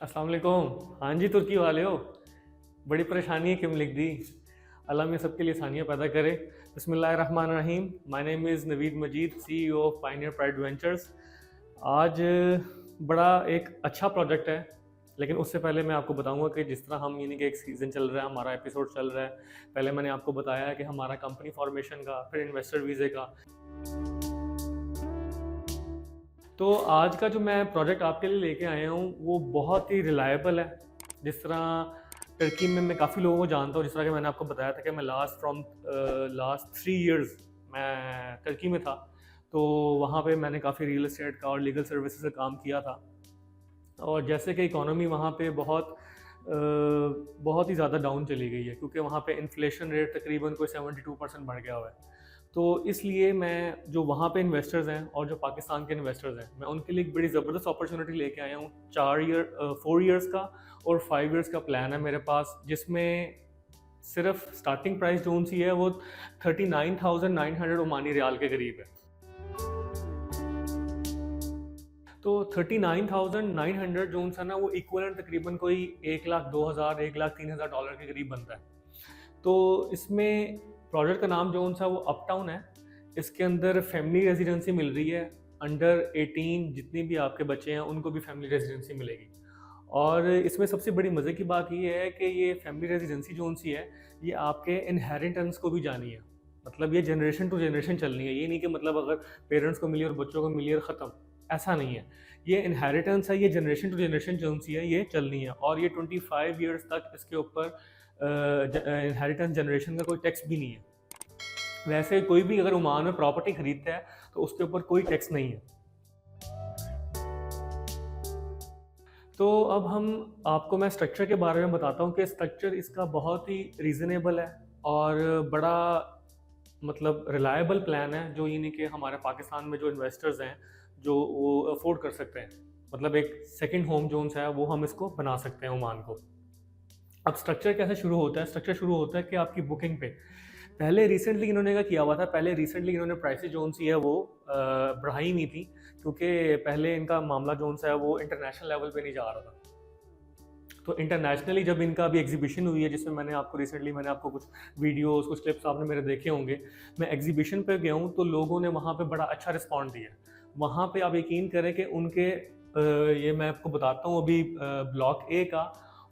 अस्सलाम वालेकुम। हाँ जी, तुर्की वाले हो। बड़ी परेशानी है, क्यों लिख दी। अल्लाह में सबके लिए आसानियाँ पैदा करे। बिस्मिल्लाहिर्रहमानिर्रहीम। My name is Naveed Majid, CEO of Pioneer Pride Ventures. आज बड़ा एक अच्छा प्रोजेक्ट है, लेकिन उससे पहले मैं आपको बताऊंगा कि जिस तरह हम यानी कि एक सीज़न चल रहा है, हमारा एपिसोड चल रहा है। पहले मैंने आपको बताया है कि हमारा कंपनी फॉर्मेशन का, फिर इन्वेस्टर वीज़े का। तो आज का जो मैं प्रोजेक्ट आपके लिए लेके आया हूँ वो बहुत ही रिलायबल है। जिस तरह टर्की में मैं काफ़ी लोगों को जानता हूँ, जिस तरह कि मैंने आपको बताया था कि मैं लास्ट 3 इयर्स मैं टर्की में था। तो वहाँ पे मैंने काफ़ी रियल एस्टेट का और लीगल सर्विसेज का काम किया था। और जैसे कि इकोनॉमी वहाँ पे बहुत ही ज़्यादा डाउन चली गई है, क्योंकि वहाँ पे इन्फ्लेशन रेट तकरीबन कोई 72% बढ़ गया हुआ है। तो इसलिए मैं जो वहाँ पे इन्वेस्टर्स हैं और जो पाकिस्तान के इन्वेस्टर्स हैं, मैं उनके लिए एक बड़ी ज़बरदस्त अपॉर्चुनिटी लेके आया हूँ। 4 ईयर्स का और 5 ईयर्स का प्लान है मेरे पास, जिसमें सिर्फ स्टार्टिंग प्राइस जो सी है वो 39,900 ओमानी रियाल के करीब है। तो 39,900 जो सा ना, वो इक्वलेंट तकरीबन कोई 1,02,000 1,03,000 डॉलर के करीब बनता है। तो इसमें प्रोजेक्ट का नाम जो सा वो अपटाउन है। इसके अंदर फैमिली रेजिडेंसी मिल रही है। अंडर 18 जितने भी आपके बच्चे हैं उनको भी फैमिली रेजिडेंसी मिलेगी। और इसमें सबसे बड़ी मज़े की बात ये है कि ये फैमिली रेजिडेंसी जो सी है, ये आपके इनहेरिटेंस को भी जानी है। मतलब ये जनरेशन टू जनरेशन चलनी है। ये नहीं कि मतलब अगर पेरेंट्स को मिली और बच्चों को मिली और ख़त्म, ऐसा नहीं है। ये इनहेरिटेंस है, ये जनरेशन टू जनरेशन जो सी है ये चलनी है। और ये 25 ईयर्स तक इसके ऊपर इनहेरिटेंस जनरेशन का कोई टैक्स भी नहीं है। वैसे कोई भी अगर ओमान में प्रॉपर्टी खरीदता है तो उसके ऊपर कोई टैक्स नहीं है। तो अब हम आपको मैं स्ट्रक्चर के बारे में बताता हूँ कि स्ट्रक्चर इसका बहुत ही रीज़नेबल है और बड़ा मतलब रिलायबल प्लान है, जो यानी कि हमारे पाकिस्तान में जो इन्वेस्टर्स हैं जो वो अफोर्ड कर सकते हैं। मतलब एक सेकंड होम जोन है वो हम इसको बना सकते हैं ओमान को। अब स्ट्रक्चर कैसे शुरू होता है? स्ट्रक्चर शुरू होता है कि आपकी बुकिंग पे पहले रिसेंटली इन्होंने क्या किया हुआ था, पहले रिसेंटली इन्होंने प्राइसेस जोन सी है वो बढ़ाई नहीं थी, क्योंकि पहले इनका मामला जोन सा है वो इंटरनेशनल लेवल पे नहीं जा रहा था। तो इंटरनेशनली जब इनका अभी एग्जीबिशन हुई है, जिसमें मैंने आपको कुछ वीडियोस कुछ क्लिप्स आपने मेरे देखे होंगे। मैं एग्जीबिशन पे गया हूँ तो लोगों ने वहाँ पे बड़ा अच्छा रिस्पॉन्ड दिया। वहाँ पे आप यकीन करें कि उनके ये मैं आपको बताता हूँ अभी ब्लॉक ए का,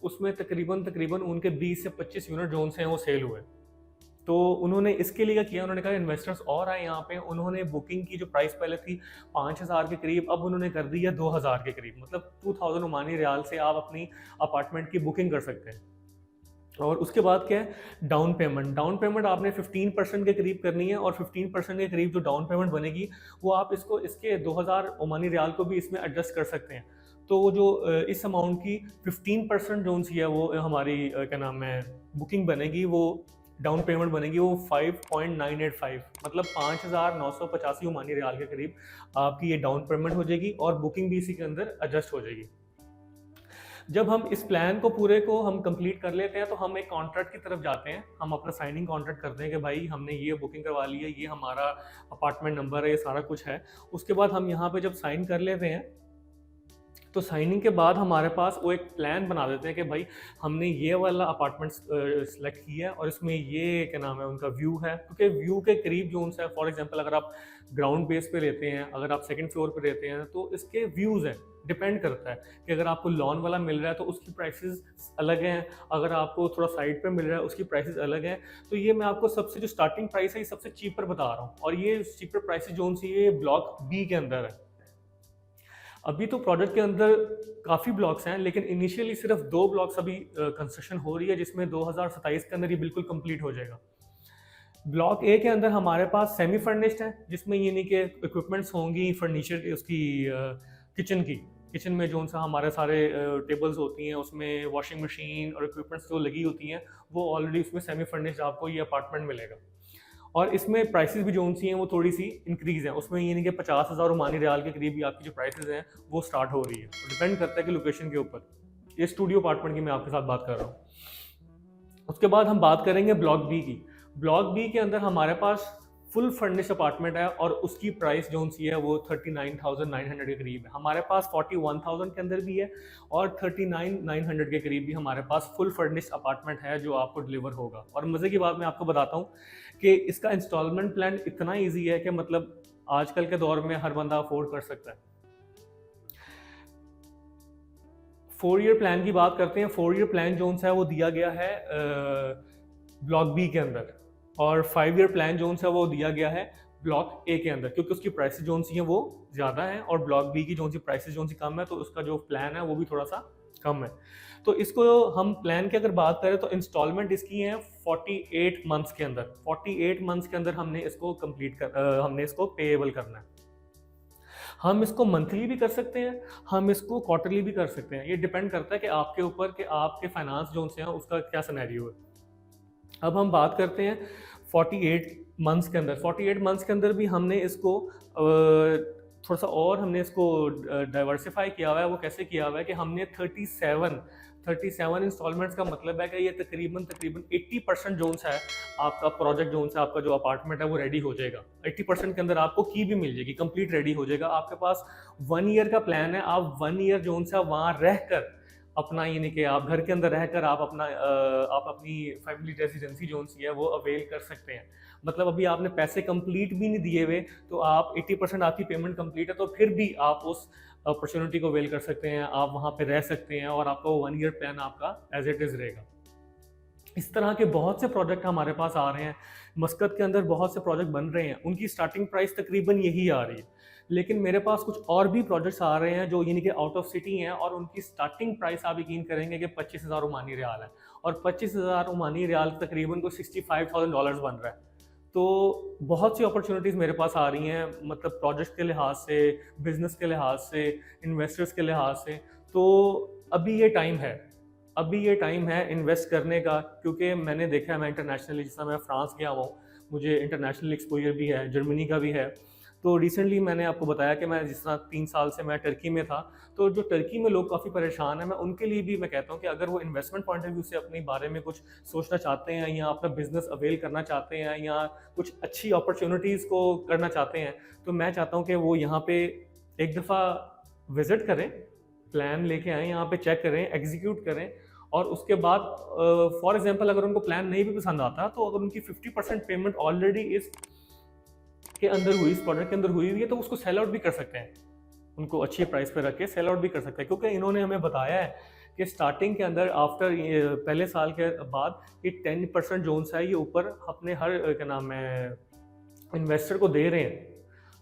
उसमें तकरीबन तकरीबन उनके 20 से 25 यूनिट जोन से हैं वो सेल हुए। तो उन्होंने इसके लिए क्या किया, उन्होंने कहा इन्वेस्टर्स और आए यहाँ पे। उन्होंने बुकिंग की जो प्राइस पहले थी 5,000 के करीब, अब उन्होंने कर दी है 2,000 के करीब। मतलब 2,000 ओमानी रियाल से आप अपनी अपार्टमेंट की बुकिंग कर सकते हैं। और उसके बाद क्या है, डाउन पेमेंट आपने 15% के करीब करनी है। और 15% के करीब जो डाउन पेमेंट बनेगी वो आप इसके 2,000 ओमानी रियाल को भी इसमें एडजस्ट कर सकते हैं। तो वो जो इस अमाउंट की 15% जो सी है वो हमारी क्या नाम है बुकिंग बनेगी, वो डाउन पेमेंट बनेगी वो 5.985, मतलब 5,985 ओमानी रियाल के करीब आपकी ये डाउन पेमेंट हो जाएगी। और बुकिंग भी इसी के अंदर एडजस्ट हो जाएगी। जब हम इस प्लान को पूरे को हम कंप्लीट कर लेते हैं तो हम एक कॉन्ट्रैक्ट की तरफ जाते हैं। हम अपना साइनिंग कॉन्ट्रैक्ट करते हैं कि भाई हमने ये बुकिंग करवा ली है, ये हमारा अपार्टमेंट नंबर है, ये सारा कुछ है। उसके बाद हम यहाँ पे जब साइन कर लेते हैं तो साइनिंग के बाद हमारे पास वो एक प्लान बना देते हैं कि भाई हमने ये वाला अपार्टमेंट सेलेक्ट किया है और इसमें ये क्या नाम है उनका व्यू है। क्योंकि व्यू के करीब जो उनसे फॉर एग्जांपल अगर आप ग्राउंड बेस पे रहते हैं, अगर आप सेकंड फ्लोर पे रहते हैं, तो इसके व्यूज़ हैं, डिपेंड करता है कि अगर आपको लॉन वाला मिल रहा है तो उसकी प्राइसेस अलग हैं, अगर आपको थोड़ा साइड पे मिल रहा है उसकी प्राइसेस अलग हैं। तो ये मैं आपको सबसे जो स्टार्टिंग प्राइस है ये सबसे चीपर बता रहा हूँ। और ये चीपर प्राइसेस जो सी ये ब्लॉक बी के अंदर है। अभी तो प्रोजेक्ट के अंदर काफ़ी ब्लॉक्स हैं, लेकिन इनिशियली सिर्फ 2 ब्लॉक्स अभी कंस्ट्रक्शन हो रही है, जिसमें 2027 के अंदर ये बिल्कुल कंप्लीट हो जाएगा। ब्लॉक ए के अंदर हमारे पास सेमी फर्निश्ड है, जिसमें ये नहीं कि इक्विपमेंट्स होंगी फर्नीचर उसकी किचन में जो सा हमारे सारे टेबल्स होती हैं, उसमें वॉशिंग मशीन और इक्विपमेंट्स जो लगी होती हैं वो ऑलरेडी उसमें सेमी फर्निश्ड आपको ये अपार्टमेंट मिलेगा। और इसमें प्राइसेस भी जो सी हैं वो थोड़ी सी इंक्रीज़ हैं। उसमें ये नहीं कि 50,000 ओमानी रियाल के करीब भी आपकी जो प्राइसेस हैं वो स्टार्ट हो रही है। डिपेंड करता है कि लोकेशन के ऊपर। ये स्टूडियो अपार्टमेंट की मैं आपके साथ बात कर रहा हूँ। उसके बाद हम बात करेंगे ब्लॉक बी की। ब्लॉक बी के अंदर हमारे पास फुल फर्निश्ड अपार्टमेंट है और उसकी प्राइस जो सी है वो 39,900 के करीब है। हमारे पास 41,000 के अंदर भी है और 39,900 के करीब भी हमारे पास फुल फर्निश्ड अपार्टमेंट है जो आपको डिलीवर होगा। और मज़े की बात मैं आपको बताता हूँ कि इसका इंस्टॉलमेंट प्लान इतना ईजी है कि मतलब आजकल के दौर में हर बंदा अफोर्ड कर सकता है। 4 ईयर प्लान की बात करते हैं। 4 ईयर प्लान जो है वो दिया गया है ब्लॉक बी के अंदर, और 5 ईयर प्लान जो है वो दिया गया है ब्लॉक ए के अंदर, क्योंकि उसकी प्राइसेस जो सी हैं वो ज़्यादा हैं और ब्लॉक बी की जो सी प्राइसेस जो सी कम है, तो उसका जो प्लान है वो भी थोड़ा सा कम है। तो इसको हम प्लान की अगर बात करें तो इंस्टॉलमेंट इसकी है 48 मंथ्स के अंदर। 48 मंथ्स के अंदर हमने इसको हमने इसको पेएबल करना है। हम इसको मंथली भी कर सकते हैं, हम इसको क्वार्टरली भी कर सकते हैं। ये डिपेंड करता है कि आपके ऊपर कि आपके फाइनेंस जो हैं उसका क्या सिनेरियो है। अब हम बात करते हैं 48 मंथ्स के अंदर। 48 मंथ्स के अंदर भी हमने इसको थोड़ा सा और हमने इसको डाइवर्सिफाई किया हुआ है। वो कैसे किया हुआ है कि हमने 37 इंस्टॉलमेंट्स का मतलब है कि ये तकरीबन 80% जोन्स है आपका प्रोजेक्ट जोन्स है, आपका जो अपार्टमेंट है वो रेडी हो जाएगा। 80% के अंदर आपको की भी मिल जाएगी, कंप्लीट रेडी हो जाएगा। आपके पास 1 ईयर का प्लान है, आप 1 ईयर जोन्स है वहाँ रह कर अपना, यानी कि आप घर के अंदर रहकर आप अपनी फैमिली रेजिडेंसी जो सी है वो अवेल कर सकते हैं। मतलब अभी आपने पैसे कंप्लीट भी नहीं दिए हुए, तो आप 80% आपकी पेमेंट कंप्लीट है, तो फिर भी आप उस अपॉर्चुनिटी को अवेल कर सकते हैं, आप वहाँ पे रह सकते हैं और आपका 1 ईयर प्लान आपका एज इट इज़ रहेगा। इस तरह के बहुत से प्रोजेक्ट हमारे पास आ रहे हैं। मस्कत के अंदर बहुत से प्रोजेक्ट बन रहे हैं, उनकी स्टार्टिंग प्राइस तकरीबन यही आ रही है। लेकिन मेरे पास कुछ और भी प्रोजेक्ट्स आ रहे हैं जो यानी कि आउट ऑफ सिटी हैं, और उनकी स्टार्टिंग प्राइस आप यकीन करेंगे कि 25,000 ओमानी रियाल है, और 25,000 ओमानी रियाल तकरीबन को $65,000 बन रहा है। तो बहुत सी अपॉर्चुनिटीज़ मेरे पास आ रही हैं, मतलब प्रोजेक्ट के लिहाज से, बिजनेस के लिहाज से, इन्वेस्टर्स के लिहाज से। तो अभी ये टाइम है इन्वेस्ट करने का, क्योंकि मैंने देखा है, मैं इंटरनेशनली, जिस तरह मैं फ्रांस गया हुआ हूँ, मुझे इंटरनेशनल एक्सपोजर भी है, जर्मनी का भी है। तो रिसेंटली मैंने आपको बताया कि मैं जिस तरह 3 साल से मैं टर्की में था, तो जो टर्की में लोग काफ़ी परेशान हैं, मैं उनके लिए भी मैं कहता हूँ कि अगर वो इन्वेस्टमेंट पॉइंट ऑफ व्यू से अपने बारे में कुछ सोचना चाहते हैं, या अपना बिजनेस अवेल करना चाहते हैं, या कुछ अच्छी अपॉर्चुनिटीज़ को करना चाहते हैं, तो मैं चाहता हूँ कि वो यहाँ पे एक दफ़ा विज़िट करें, प्लान लेके आएँ, यहाँ पे चेक करें, एग्जीक्यूट करें, और उसके बाद फॉर एग्जांपल अगर उनको प्लान नहीं भी पसंद आता, तो अगर उनकी 50% पेमेंट ऑलरेडी इस के अंदर हुई, इस प्रोडक्ट के अंदर हुई है, तो उसको सेल आउट भी कर सकते हैं, उनको अच्छी प्राइस पे रख के सेल आउट भी कर सकते हैं। क्योंकि इन्होंने हमें बताया है कि स्टार्टिंग के अंदर आफ्टर पहले साल के बाद ये 10% जोन्स है, ये ऊपर अपने हर क्या नाम है इन्वेस्टर को दे रहे हैं।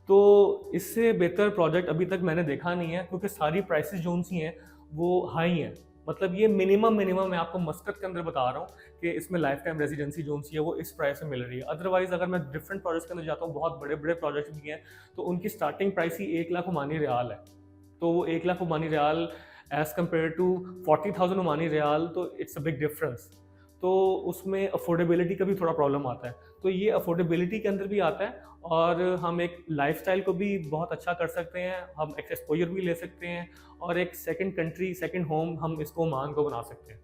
तो इससे बेहतर प्रोजेक्ट अभी तक मैंने देखा नहीं है, क्योंकि सारी प्राइसेस जोन सी हैं वो हाई हैं। मतलब ये मिनिमम मैं आपको मस्कत के अंदर बता रहा हूँ कि इसमें लाइफ टाइम रेजिडेंसी जोन सी है वो इस प्राइस में मिल रही है। अदरवाइज अगर मैं डिफरेंट प्रोजेक्ट्स के अंदर जाता हूँ, बहुत बड़े बड़े प्रोजेक्ट्स भी हैं, तो उनकी स्टार्टिंग प्राइस ही 1 लाख ओमानी रियाल है। तो वो 1 lakh Omani riyal as compare to 40,000 Omani riyal, तो इट्स अ बिग डिफरेंस। तो उसमें अफोर्डेबिलिटी का भी थोड़ा प्रॉब्लम आता है। तो ये अफोर्डेबिलिटी के अंदर भी आता है, और हम एक लाइफस्टाइल को भी बहुत अच्छा कर सकते हैं, हम एक एक्सपोजर भी ले सकते हैं, और एक सेकंड कंट्री, सेकंड होम हम इसको ओमान को बना सकते हैं।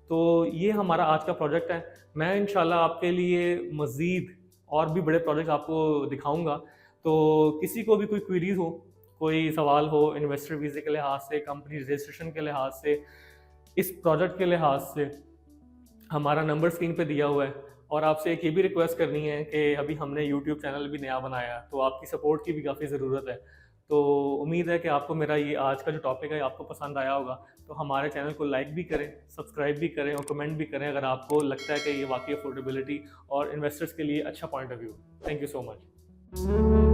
तो ये हमारा आज का प्रोजेक्ट है। मैं इंशाल्लाह आपके लिए मज़ीद और भी बड़े प्रोजेक्ट आपको दिखाऊंगा। तो किसी को भी कोई क्वेरीज हो, कोई सवाल हो इन्वेस्टर वीज़े के लिहाज से, कंपनी रजिस्ट्रेशन के लिहाज से, इस प्रोजेक्ट के लिहाज से, हमारा नंबर स्क्रीन पे दिया हुआ है। और आपसे एक ये भी रिक्वेस्ट करनी है कि अभी हमने यूट्यूब चैनल भी नया बनाया, तो आपकी सपोर्ट की भी काफ़ी ज़रूरत है। तो उम्मीद है कि आपको मेरा ये आज का जो टॉपिक है आपको पसंद आया होगा। तो हमारे चैनल को लाइक भी करें, सब्सक्राइब भी करें, और कमेंट भी करें अगर आपको लगता है कि ये वाकई अफोर्डेबिलिटी और इन्वेस्टर्स के लिए अच्छा point of view. Thank you so much.